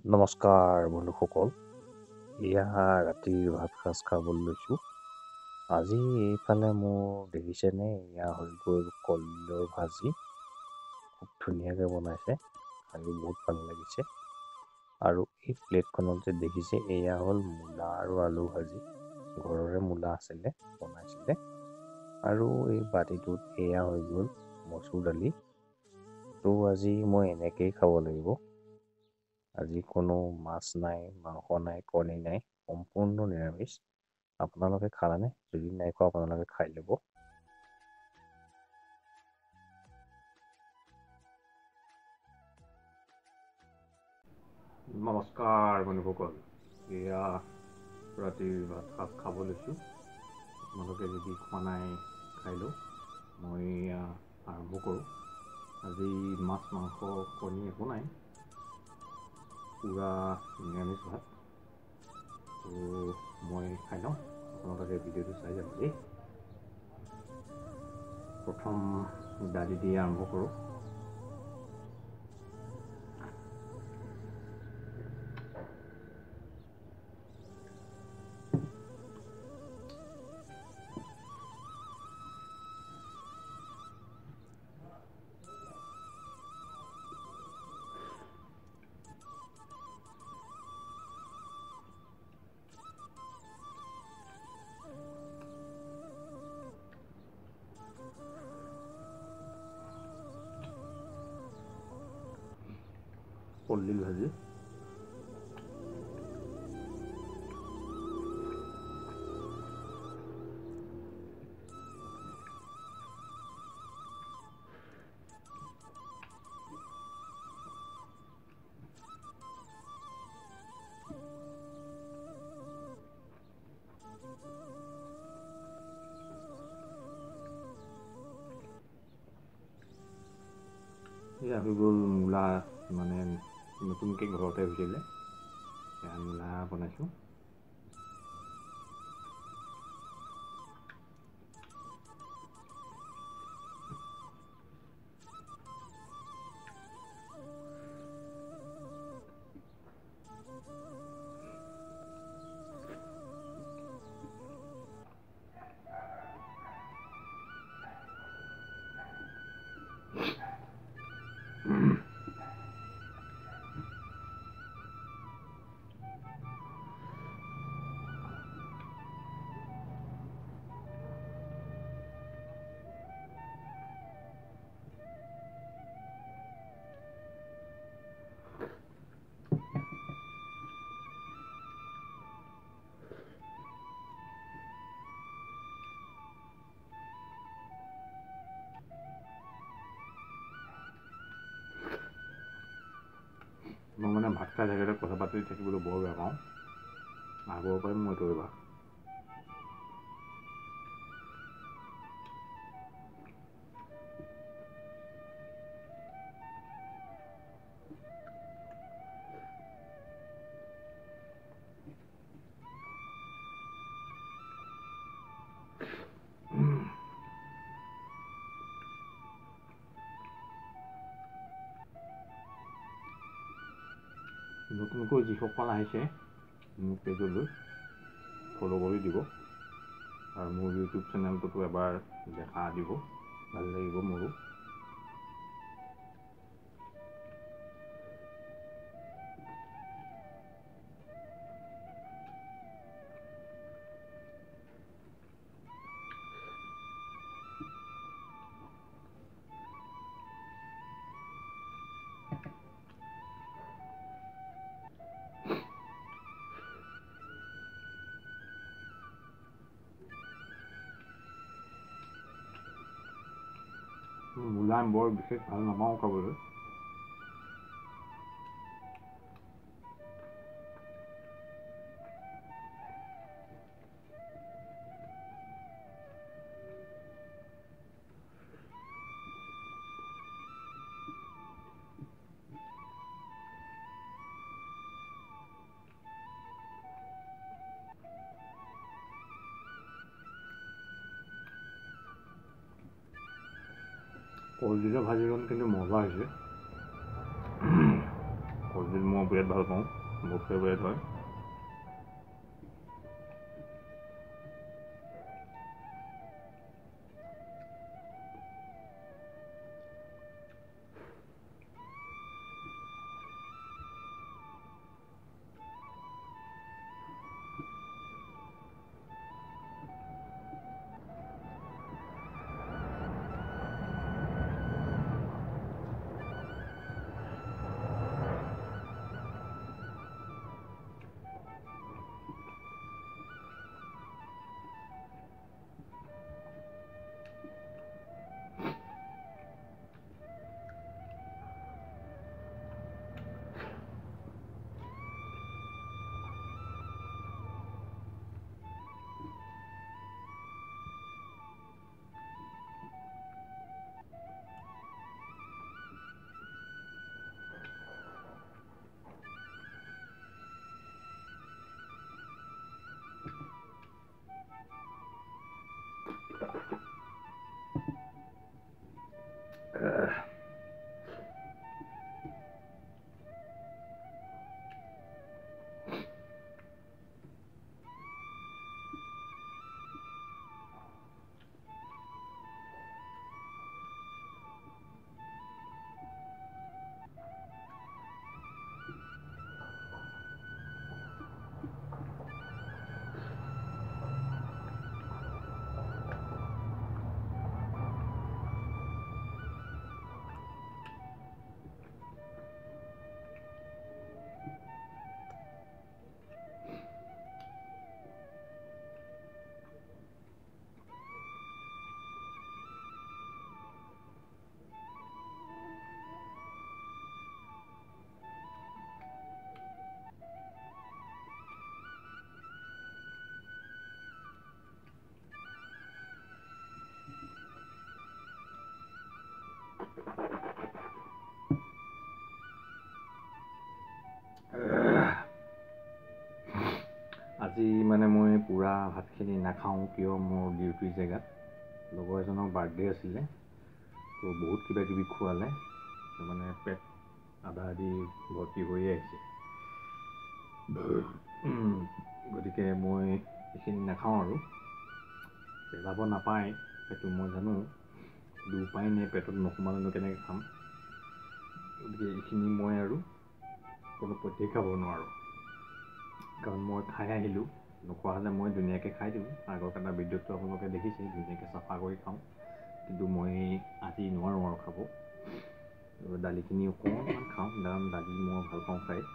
নমস্কাৰ বন্ধুসকল, এয়া ৰাতিৰ ভাত সাজ খাবলৈ লৈছোঁ। আজি এইফালে মোৰ দেখিছেনে, এয়া হৈ গ'ল কলৰ ভাজি। খুব ধুনীয়াকৈ বনাইছে, খায়ো বহুত ভাল লাগিছে। আৰু এই প্লেটখনত যে দেখিছে, এয়া হ'ল মূলা আৰু আলু ভাজি। ঘৰৰে মূলা আছিলে, বনাইছিলে। আৰু এই বাতিটোত এয়া হৈ গ'ল মচুৰ দালি। তো আজি মই এনেকেই খাব লাগিব। আজি কোনো মাছ নাই, মাংস নাই, কণী নাই, সম্পূৰ্ণ নিৰামিষ। আপোনালোকে খালানে? যদি নাই খোৱা আপোনালোকে খাই ল'ব। নমস্কাৰ বন্ধুসকল, এয়া ৰাতিৰ ভাত সাজ খাব লৈছোঁ। আপোনালোকে যদি খোৱা নাই খাই লওক। মই এয়া আৰম্ভ কৰোঁ। আজি মাছ মাংস কণী একো নাই, পূৰা নিৰামিষ ভাত। তো মই খাই লওঁ, আপোনালোকে ভিডিঅ'টো চাই যাব দেই। প্ৰথম দালি দি আৰম্ভ কৰোঁ। কলডিল ভাজি, এয়া হৈ গ'ল মূলা, মানে নতুনকৈ ঘৰতে হৈছিলে, এয়া মূলা বনাইছোঁ। মই মানে ভাত খাই থাকিলে কথা পাতি থাকিবলৈ বৰ বেয়া পাওঁ। আগৰ পৰাই মই এইটো অভ্যাস। নতুনকৈ যিসকল আহিছে মোৰ পেজলৈ ফ'ল' কৰি দিব, আৰু মোৰ ইউটিউব চেনেলটোতো এবাৰ দেখা দিব, ভাল লাগিব মোৰো। মূলা বৰ বিশেষ ভাল নাপাওঁ খাবলৈ। কলডিলৰ ভাজিখন কিন্তু মজা হৈছে। কলডিল মই বিৰাট ভাল পাওঁ, মোৰ ফেভৰেট হয়। আজি মানে মই পূৰা ভাতখিনি নাখাওঁ, কিয় মোৰ ডিউটিৰ জেগাত লগৰ এজনৰ বাৰ্থডে আছিলে, তো বহুত কিবা কিবি খোৱালে, মানে পেট আধা আধি ভৰ্তি হৈয়ে আহিছে। গতিকে মই এইখিনি নাখাওঁ আৰু পেলাব নাপায় সেইটো মই জানো, কিন্তু উপায় নাই, পেটত নোসোমালেনো কেনেকৈ খাম। গতিকে এইখিনি মই আৰু কোনো পধ্যেই খাব নোৱাৰোঁ, কাৰণ মই খাই আহিলোঁ। নোখোৱা হ'লে মই ধুনীয়াকৈ খাই দিওঁ, আগৰ কটা ভিডিঅ'টো আপোনালোকে দেখিছে, ধুনীয়াকৈ চাফা কৰি খাওঁ, কিন্তু মই আজি নোৱাৰোঁ আৰু খাব। দালিখিনি অকণমান খাওঁ, কাৰণ দালি মই ভাল পাওঁ খাই।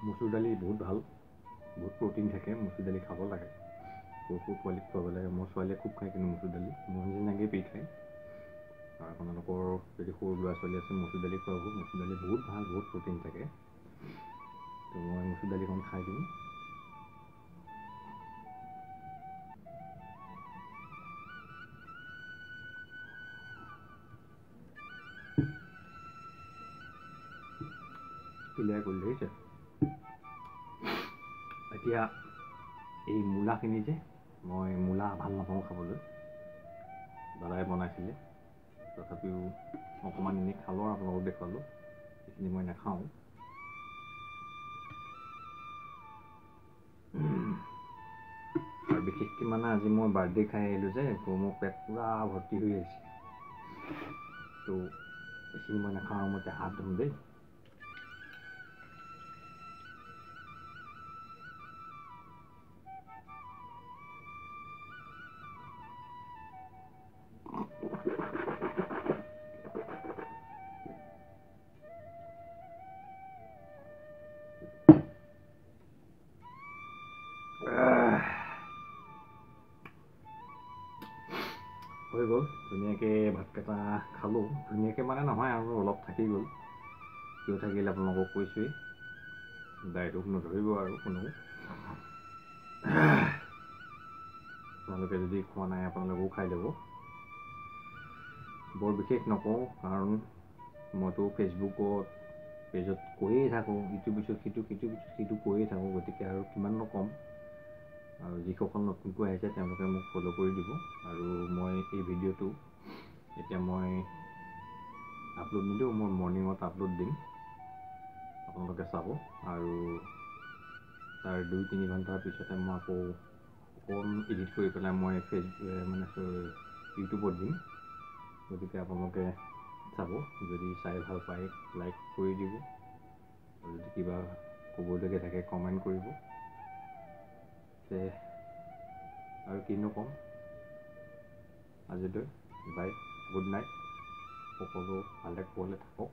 মচুৰ দালি বহুত ভাল, বহুত প্ৰ'টিন থাকে, মচুৰ দালি খাব লাগে, সৰু সৰু পোৱালিক খুৱাব লাগে। মোৰ ছোৱালীয়ে খুব খায় কিন্তু মচুৰ দালি, মোৰ নিচিনাকৈ পি খায়। আৰু আপোনালোকৰ যদি সৰু ল'ৰা ছোৱালী আছে, মচুৰ দালি খুৱাব, মচুৰ দালি বহুত ভাল, বহুত প্ৰ'টিন থাকে। তো মই মচুৰ দালিকণ খাই দিওঁ। ক্লিয়াৰ কৰি ধৰিছে। এতিয়া এই মূলাখিনি যে, মই মূলা ভাল নাপাওঁ খাবলৈ, দাদাই বনাইছিলে, তথাপিও অকণমান এনেই খালোঁ আৰু আপোনালোকক দেখুৱালোঁ। এইখিনি মই নাখাওঁ। আৰু বিশেষকৈ মানে আজি মই বাৰ্থডে খাই আহিলোঁ যে, তো মোৰ পেট পূৰা ভৰ্তি হৈ আহিছে, তো এইখিনি মই নাখাওঁ। আৰু মই এতিয়া হাত ধুম দেই। হৈ গ'ল, ধুনীয়াকৈ ভাতকেইটা খালোঁ। ধুনীয়াকৈ মানে নহয় আৰু অলপ থাকি গ'ল, কিয় থাকিল আপোনালোকক কৈছোঁৱেই, দায়টোক নধৰিব আৰু কোনেও। আপোনালোকে যদি খোৱা নাই আপোনালোকেও খাই ল'ব। বৰ বিশেষ নকওঁ, কাৰণ মইতো ফেচবুকত পেজত কৈয়ে থাকোঁ, ইটো পিছত সিটো কৈয়ে থাকোঁ, গতিকে আৰু কিমাননো ক'ম। আৰু যিসকল নতুনকৈ আহিছে তেওঁলোকে মোক ফ'ল' কৰি দিব। আৰু মই এই ভিডিঅ'টো এতিয়া মই আপলোড নিদিওঁ, মই মৰ্ণিঙত আপলোড দিম, আপোনালোকে চাব। আৰু তাৰ 2-3 ঘণ্টাৰ পিছতে মই আকৌ অকণ এডিট কৰি পেলাই মই ইউটিউবত দিম। গতিকে আপোনালোকে চাব, যদি চাই ভাল পায় লাইক কৰি দিব, আৰু যদি কিবা ক'বলগীয়া থাকে কমেণ্ট কৰিব। আৰু কিনো ক'ম, আজিলৈ বাই, গুড নাইট, সকলো ভালে কুশলে থাকক।